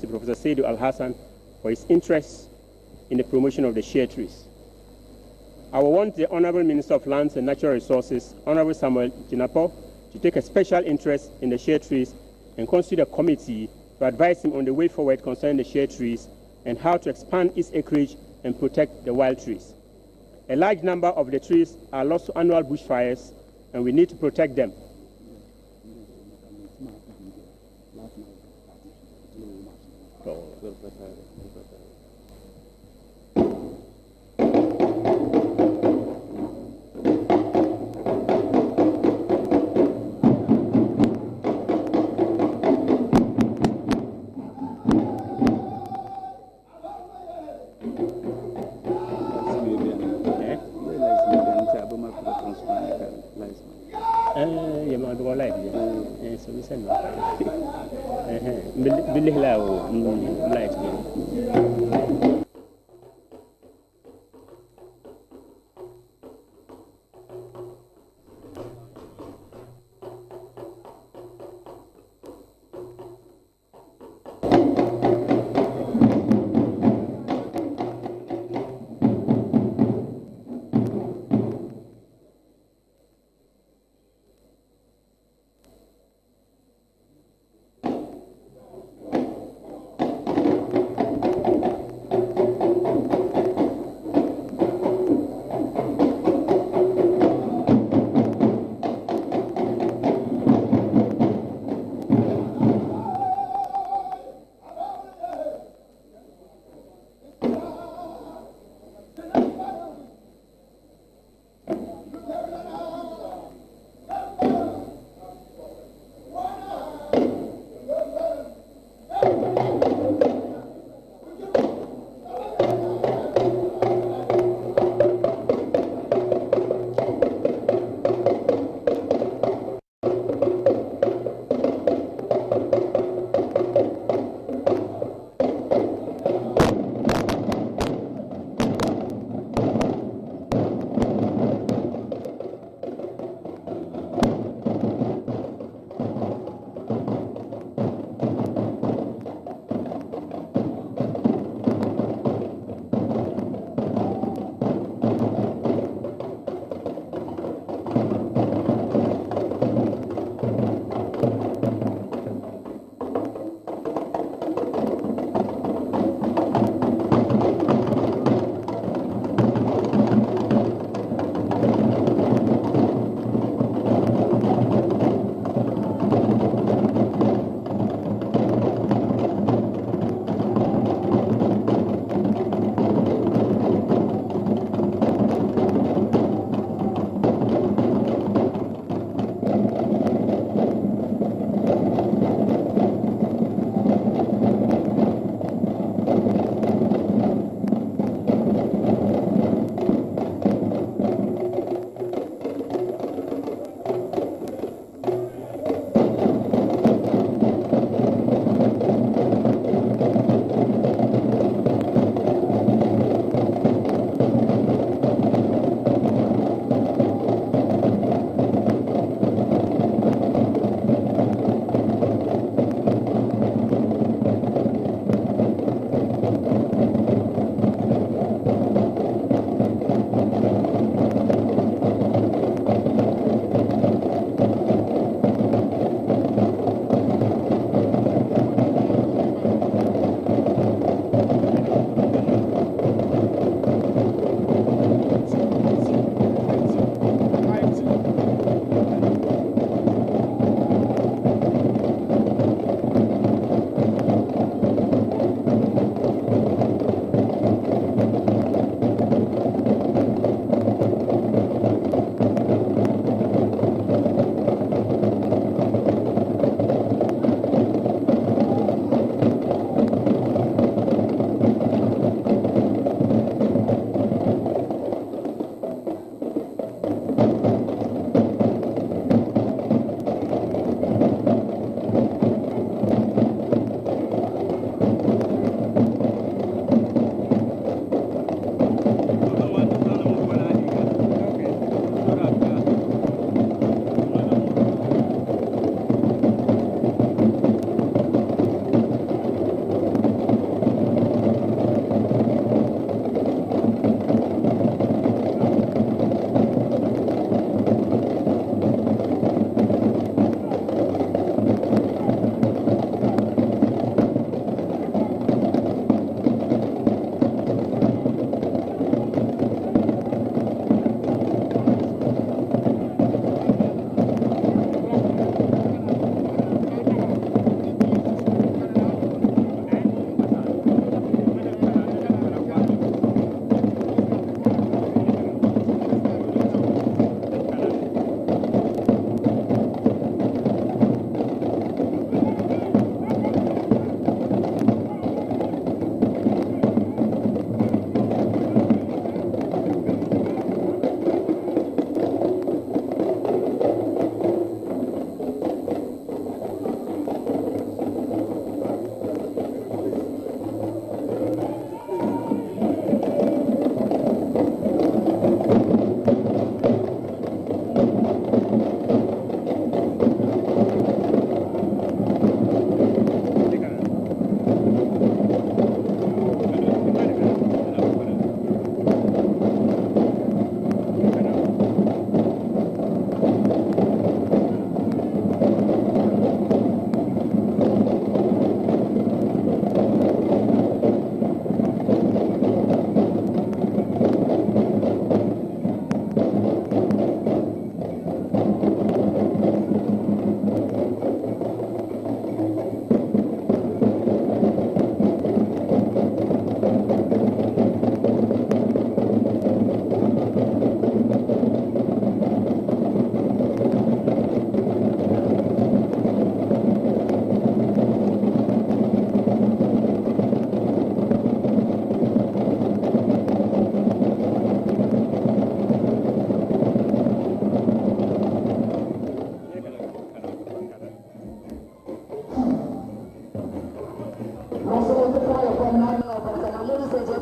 Professor Seydou Al-Hassan, for his interest in the promotion of the shea trees. I will want the Honorable Minister of Lands and Natural Resources, Honorable Samuel Jinapo, to take a special interest in the shea trees and constitute a committee to advise him on the way forward concerning the shea trees and how to expand its acreage and protect the wild trees. A large number of the trees are lost to annual bushfires, and we need to protect them.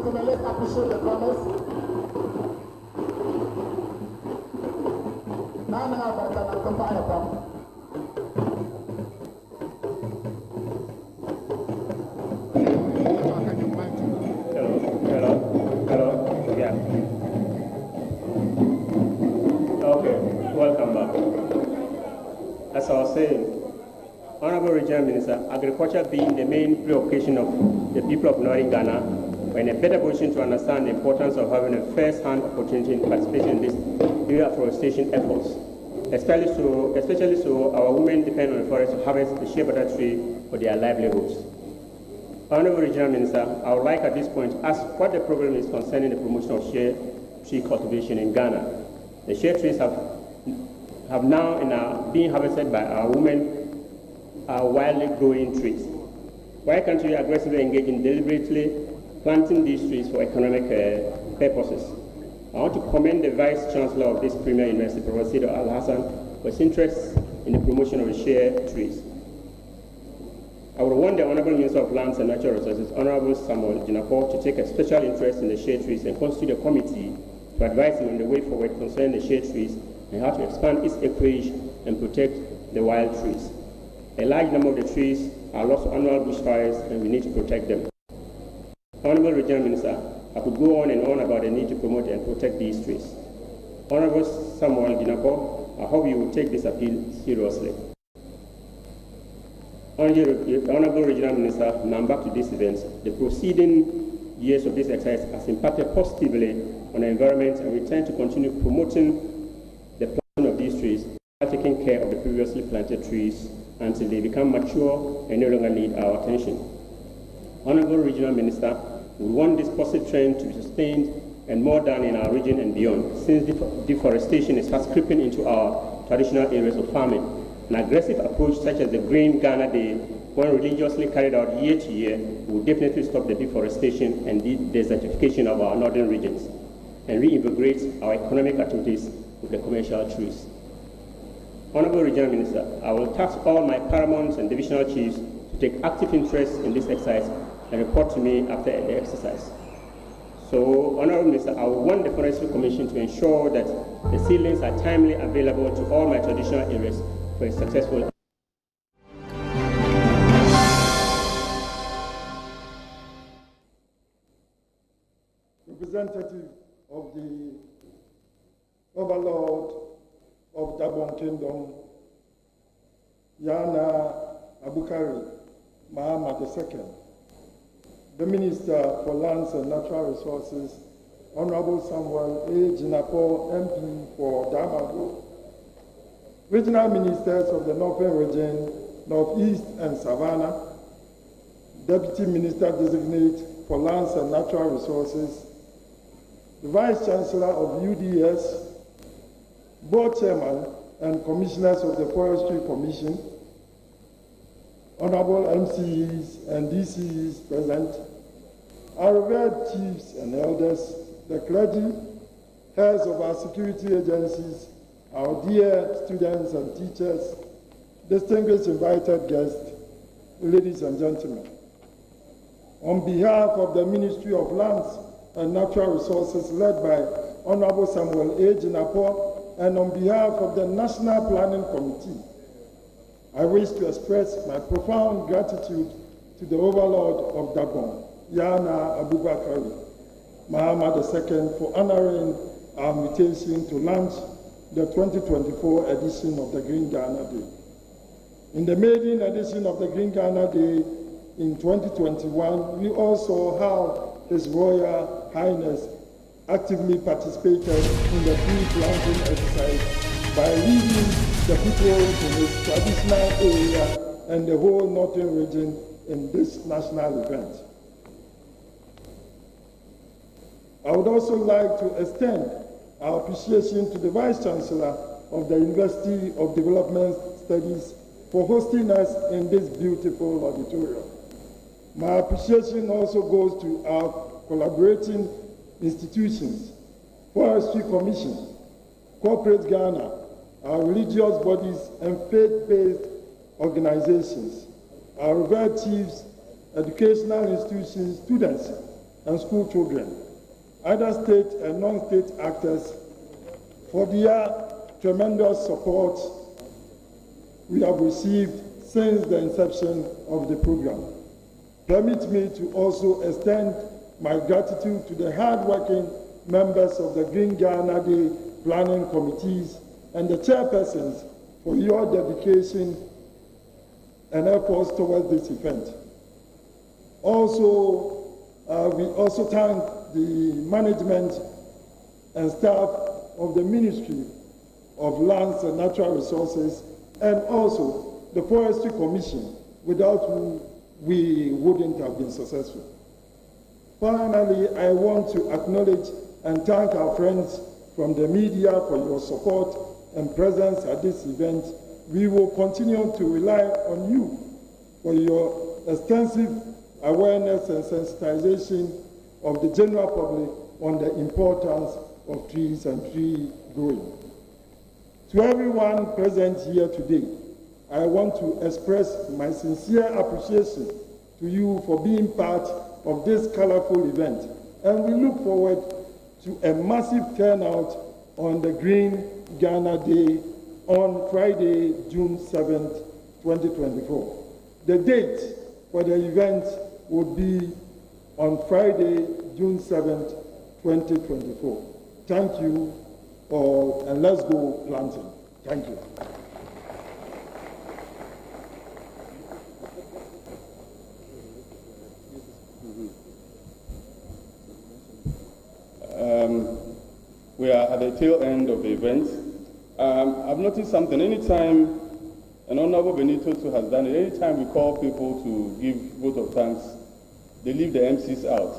gentlemen, let's appreciate the drummers. Now, Hello, yeah. Okay, welcome back. As I was saying, Honorable Regional Minister, agriculture being the main preoccupation of the people of Northern Ghana, we're in a better position to understand the importance of having a first-hand opportunity in participating in this afforestation efforts. Especially so, our women depend on the forest to harvest the shea butter tree for their livelihoods. Honorable Regional Minister, I would like at this point to ask what the problem is concerning the promotion of shea tree cultivation in Ghana. The shea trees have now and are being harvested by our women, are wildly growing trees. Why can't we aggressively engage in deliberately planting these trees for economic purposes? I want to commend the Vice Chancellor of this premier university, Professor Saidu Al-Hassan, for his interest in the promotion of the shea trees. I would want the Honorable Minister of Lands and Natural Resources, Honorable Samuel Jinapor, to take a special interest in the shea trees and constitute a committee to advise him on the way forward concerning the shea trees and how to expand its acreage and protect the wild trees. A large number of the trees are lost to annual bushfires, and we need to protect them. Honorable Regional Minister, I could go on and on about the need to promote and protect these trees. Honorable Samuel Jinapor, I hope you will take this appeal seriously. Honorable Regional Minister, now back to these events. The preceding years of this exercise has impacted positively on the environment, and we intend to continue promoting the planting of these trees while taking care of the previously planted trees until they become mature and no longer need our attention. Honorable Regional Minister, we want this positive trend to be sustained and more done in our region and beyond, since deforestation is fast creeping into our traditional areas of farming. An aggressive approach such as the Green Ghana Day, when religiously carried out year to year, will definitely stop the deforestation and desertification of our northern regions and reinvigorate our economic activities with the commercial trees. Honorable Regional Minister, I will task all my paramounts and divisional chiefs to take active interest in this exercise and report to me after the exercise. So, Honorable Minister, I will want the Forestry Commission to ensure that the seedlings are timely available to all my traditional areas for a successful. Representative of the Overlord of Gabon Kingdom, Yana Abukari Mahama II, the Minister for Lands and Natural Resources, Honorable Samuel A. Jinapor, MP for Damago, Regional Ministers of the Northern Region, Northeast and Savannah, Deputy Minister Designate for Lands and Natural Resources, the Vice Chancellor of UDS, Board Chairman and Commissioners of the Forestry Commission, Honorable MCEs and DCEs present, our revered chiefs and elders, the clergy, heads of our security agencies, our dear students and teachers, distinguished invited guests, ladies and gentlemen. On behalf of the Ministry of Lands and Natural Resources led by Honorable Samuel A. Jinapor, and on behalf of the National Planning Committee, I wish to express my profound gratitude to the Overlord of Gabon, Yana Abubakar Mahama II, for honoring our invitation to launch the 2024 edition of the Green Ghana Day. In the maiden edition of the Green Ghana Day in 2021, we also have His Royal Highness actively participated in the tree planting exercise by leading the people in his traditional area and the whole northern region in this national event. I would also like to extend our appreciation to the Vice Chancellor of the University of Development Studies for hosting us in this beautiful auditorium. My appreciation also goes to our collaborating institutions, Forestry Commission, Corporate Ghana, our religious bodies and faith-based organizations, our revered chiefs, educational institutions, students, and school children, other state and non-state actors for their tremendous support we have received since the inception of the program. Permit me to also extend my gratitude to the hard-working members of the Green Ghana Day planning committees and the chairpersons for your dedication and efforts towards this event. Also, we also thank the management and staff of the Ministry of Lands and Natural Resources and also the Forestry Commission, without whom we wouldn't have been successful. Finally, I want to acknowledge and thank our friends from the media for your support and presence at this event. We will continue to rely on you for your extensive awareness and sensitization of the general public on the importance of trees and tree growing. To everyone present here today, I want to express my sincere appreciation to you for being part of this colorful event, and we look forward to a massive turnout on the Green Ghana Day on Friday, June 7th, 2024. The date for the event would be on Friday, June 7th, 2024. Thank you all, and let's go planting. Thank you. We are at the tail end of the event. I've noticed something. Anytime an Honorable Benito too has done it, anytime we call people to give vote of thanks, they leave the MCs out.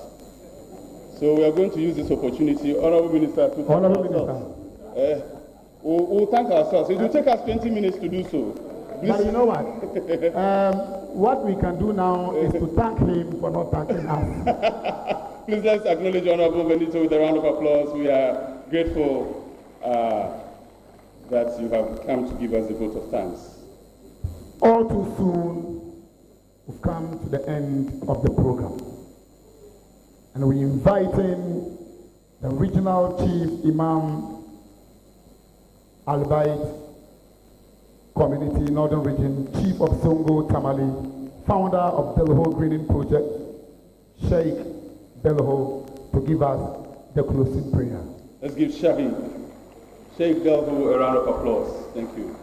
So we are going to use this opportunity, Honorable Minister, to thank ourselves. We'll thank ourselves. It will take us 20 minutes to do so. Please. But you know what? What we can do now is to thank him for not thanking us. Please let's acknowledge Honorable Benito with a round of applause. We are grateful that you have come to give us the vote of thanks. All too soon, we've come to the end of the program. And we're inviting the Regional Chief Imam Al-Bayt Community, Northern Region, Chief of Zongo Tamale, founder of Delho Greening Project, Sheikh Delho, to give us the closing prayer. Let's give Sheikh Delho a round of applause. Thank you.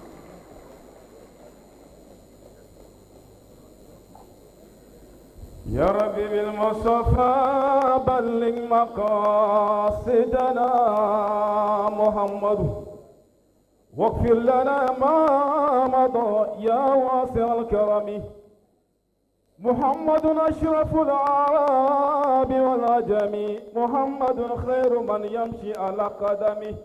يا ربي بالمصطفى بلغ مقاصدنا محمد واغفر لنا ما مضى يا واسع الكرم محمد أشرف العرب والعجم محمد خير من يمشي على قدمه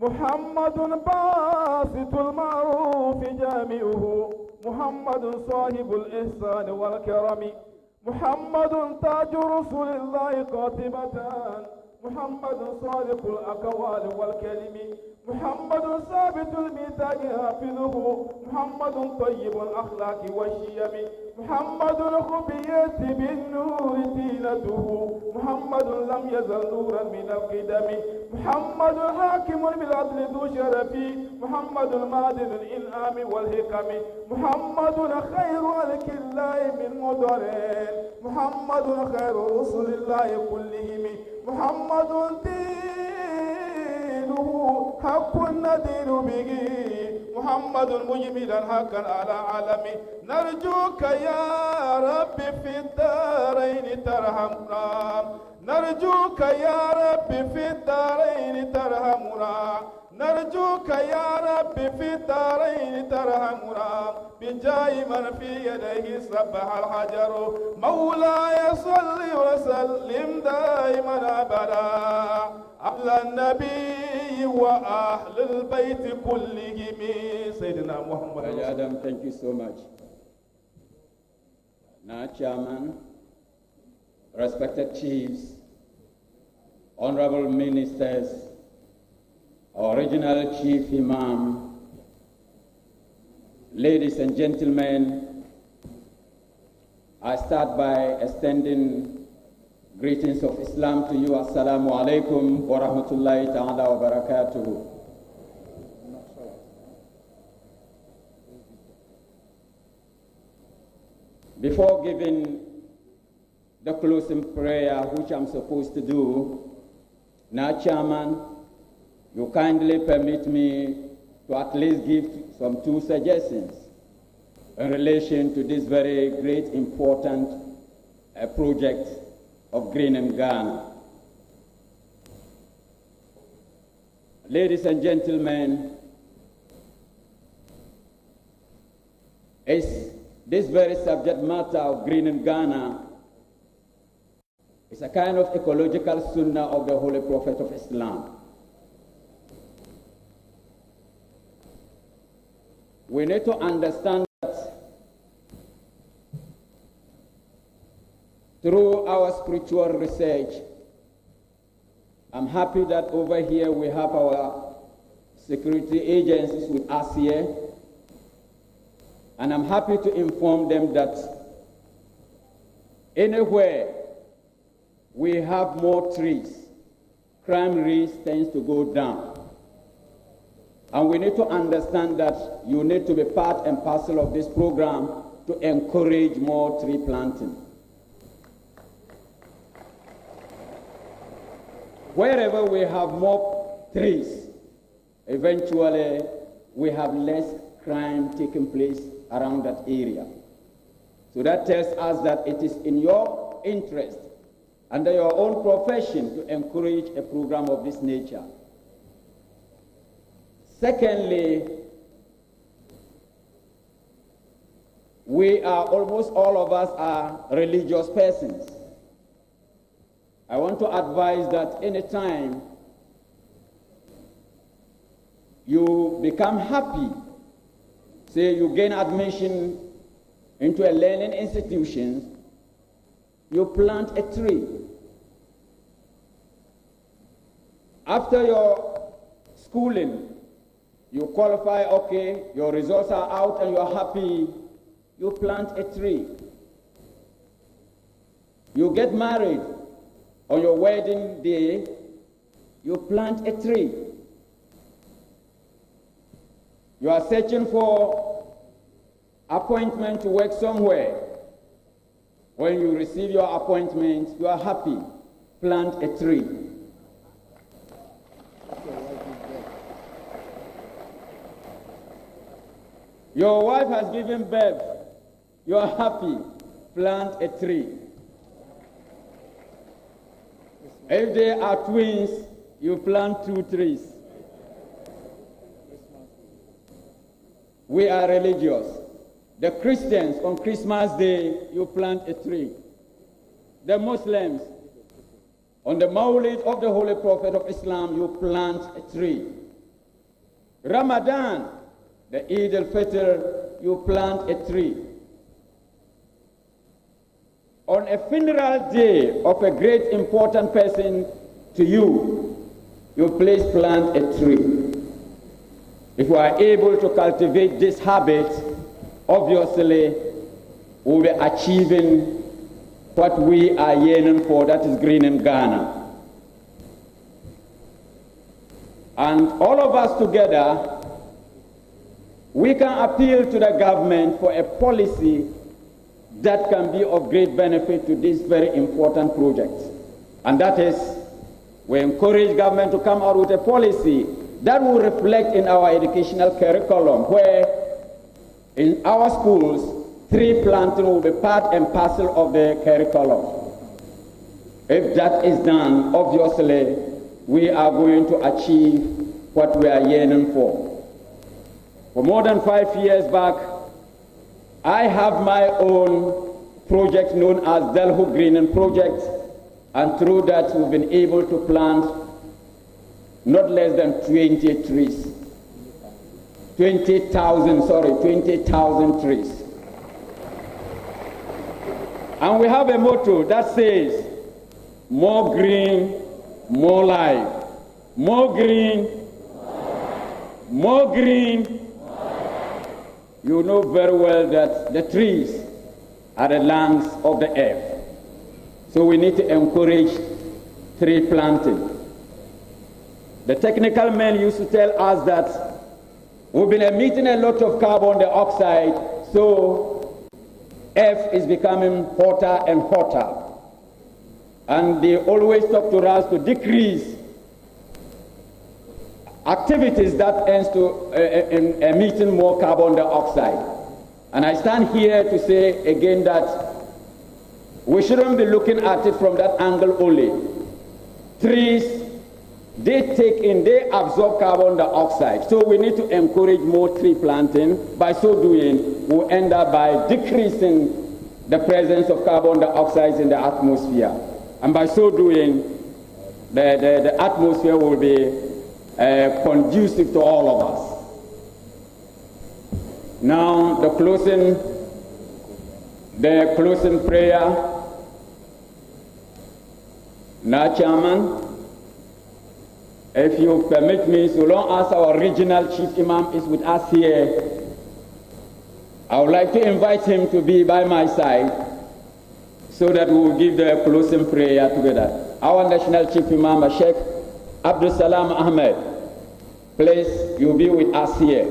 محمد باسط المعروف جامعه محمد صاحب الإحسان والكرم محمد تاج رسول الله قاطبة محمد صادق الأقوال والكلم محمد ثابت الميثاق حافظه محمد طيب الأخلاق والشيم محمد خبيت بالنور دينته محمد لم يزل نورا من القدم محمد حاكم بالعدل ذو شرف محمد معدن الإنعام والحكم محمد خير ملك الله من مدر محمد خير رسل الله كلهم محمد دينه حق ندين به محمد مجملا حقا على عالمه نرجوك يا رب في الدارين ترحمنا نرجوك يا رب في الدارين ترحمنا نرجوك يا رب في الدارين ترحمنا بجاه من في يديه سبح الحجر مولاي صل وسلم دائما ابدا على النبي واهل البيت كلهم سيدنا محمد. Adam, thank you so much. Now, Chairman, respected chiefs, honorable ministers, our regional chief imam, ladies and gentlemen, I start by extending Greetings of Islam to you. Assalamu alaikum wa rahmatullahi ta'ala wa barakatuhu. Before giving the closing prayer, which I'm supposed to do, now, Chairman, you kindly permit me to at least give some 2 suggestions in relation to this very great, important project of Green in Ghana. Ladies and gentlemen, this very subject matter of Green in Ghana is a kind of ecological sunnah of the Holy Prophet of Islam. We need to understand that through our spiritual research, I'm happy that over here we have our security agencies with us here, and I'm happy to inform them that anywhere we have more trees, crime rate tends to go down. And we need to understand that you need to be part and parcel of this program to encourage more tree planting. Wherever we have more trees, eventually we have less crime taking place around that area. So that tells us that it is in your interest, under your own profession, to encourage a program of this nature. Secondly, almost all of us are religious persons. I want to advise that anytime you become happy, say you gain admission into a learning institution, you plant a tree. After your schooling, you qualify, okay, your results are out and you're happy, you plant a tree. You get married, on your wedding day, you plant a tree. You are searching for appointment to work somewhere. When you receive your appointment, you are happy. Plant a tree. Your wife has given birth. You are happy. Plant a tree. If they are twins, you plant 2 trees. We are religious. The Christians, on Christmas Day, you plant a tree. The Muslims, on the Mawlid of the Holy Prophet of Islam, you plant a tree. Ramadan, the ul-Fitr, you plant a tree. On a funeral day of a great important person to you, you please plant a tree. If we are able to cultivate this habit, obviously we'll be achieving what we are yearning for, that is green in Ghana. And all of us together, we can appeal to the government for a policy that can be of great benefit to this very important project. And that is, we encourage government to come out with a policy that will reflect in our educational curriculum, where in our schools, tree planting will be part and parcel of the curriculum. If that is done, obviously, we are going to achieve what we are yearning for. For more than 5 years back, I have my own project known as Delho Greening Project, and through that we've been able to plant not less than 20 trees. 20,000 trees. And we have a motto that says, more green, more life. More green, more green. You know very well that the trees are the lungs of the earth. So we need to encourage tree planting. The technical men used to tell us that we've been emitting a lot of carbon dioxide, so Earth is becoming hotter and hotter. And they always talk to us to decrease activities that ends to emitting more carbon dioxide. And I stand here to say again that we shouldn't be looking at it from that angle only. Trees, they absorb carbon dioxide. So we need to encourage more tree planting. By so doing, we'll end up by decreasing the presence of carbon dioxide in the atmosphere. And by so doing, the atmosphere will be conducive to all of us. Now, the closing prayer. Now, Chairman, if you permit me, so long as our regional chief imam is with us here, I would like to invite him to be by my side so that we will give the closing prayer together. Our national chief imam, Sheikh Abdul Salam Ahmed, please, you'll be with us here.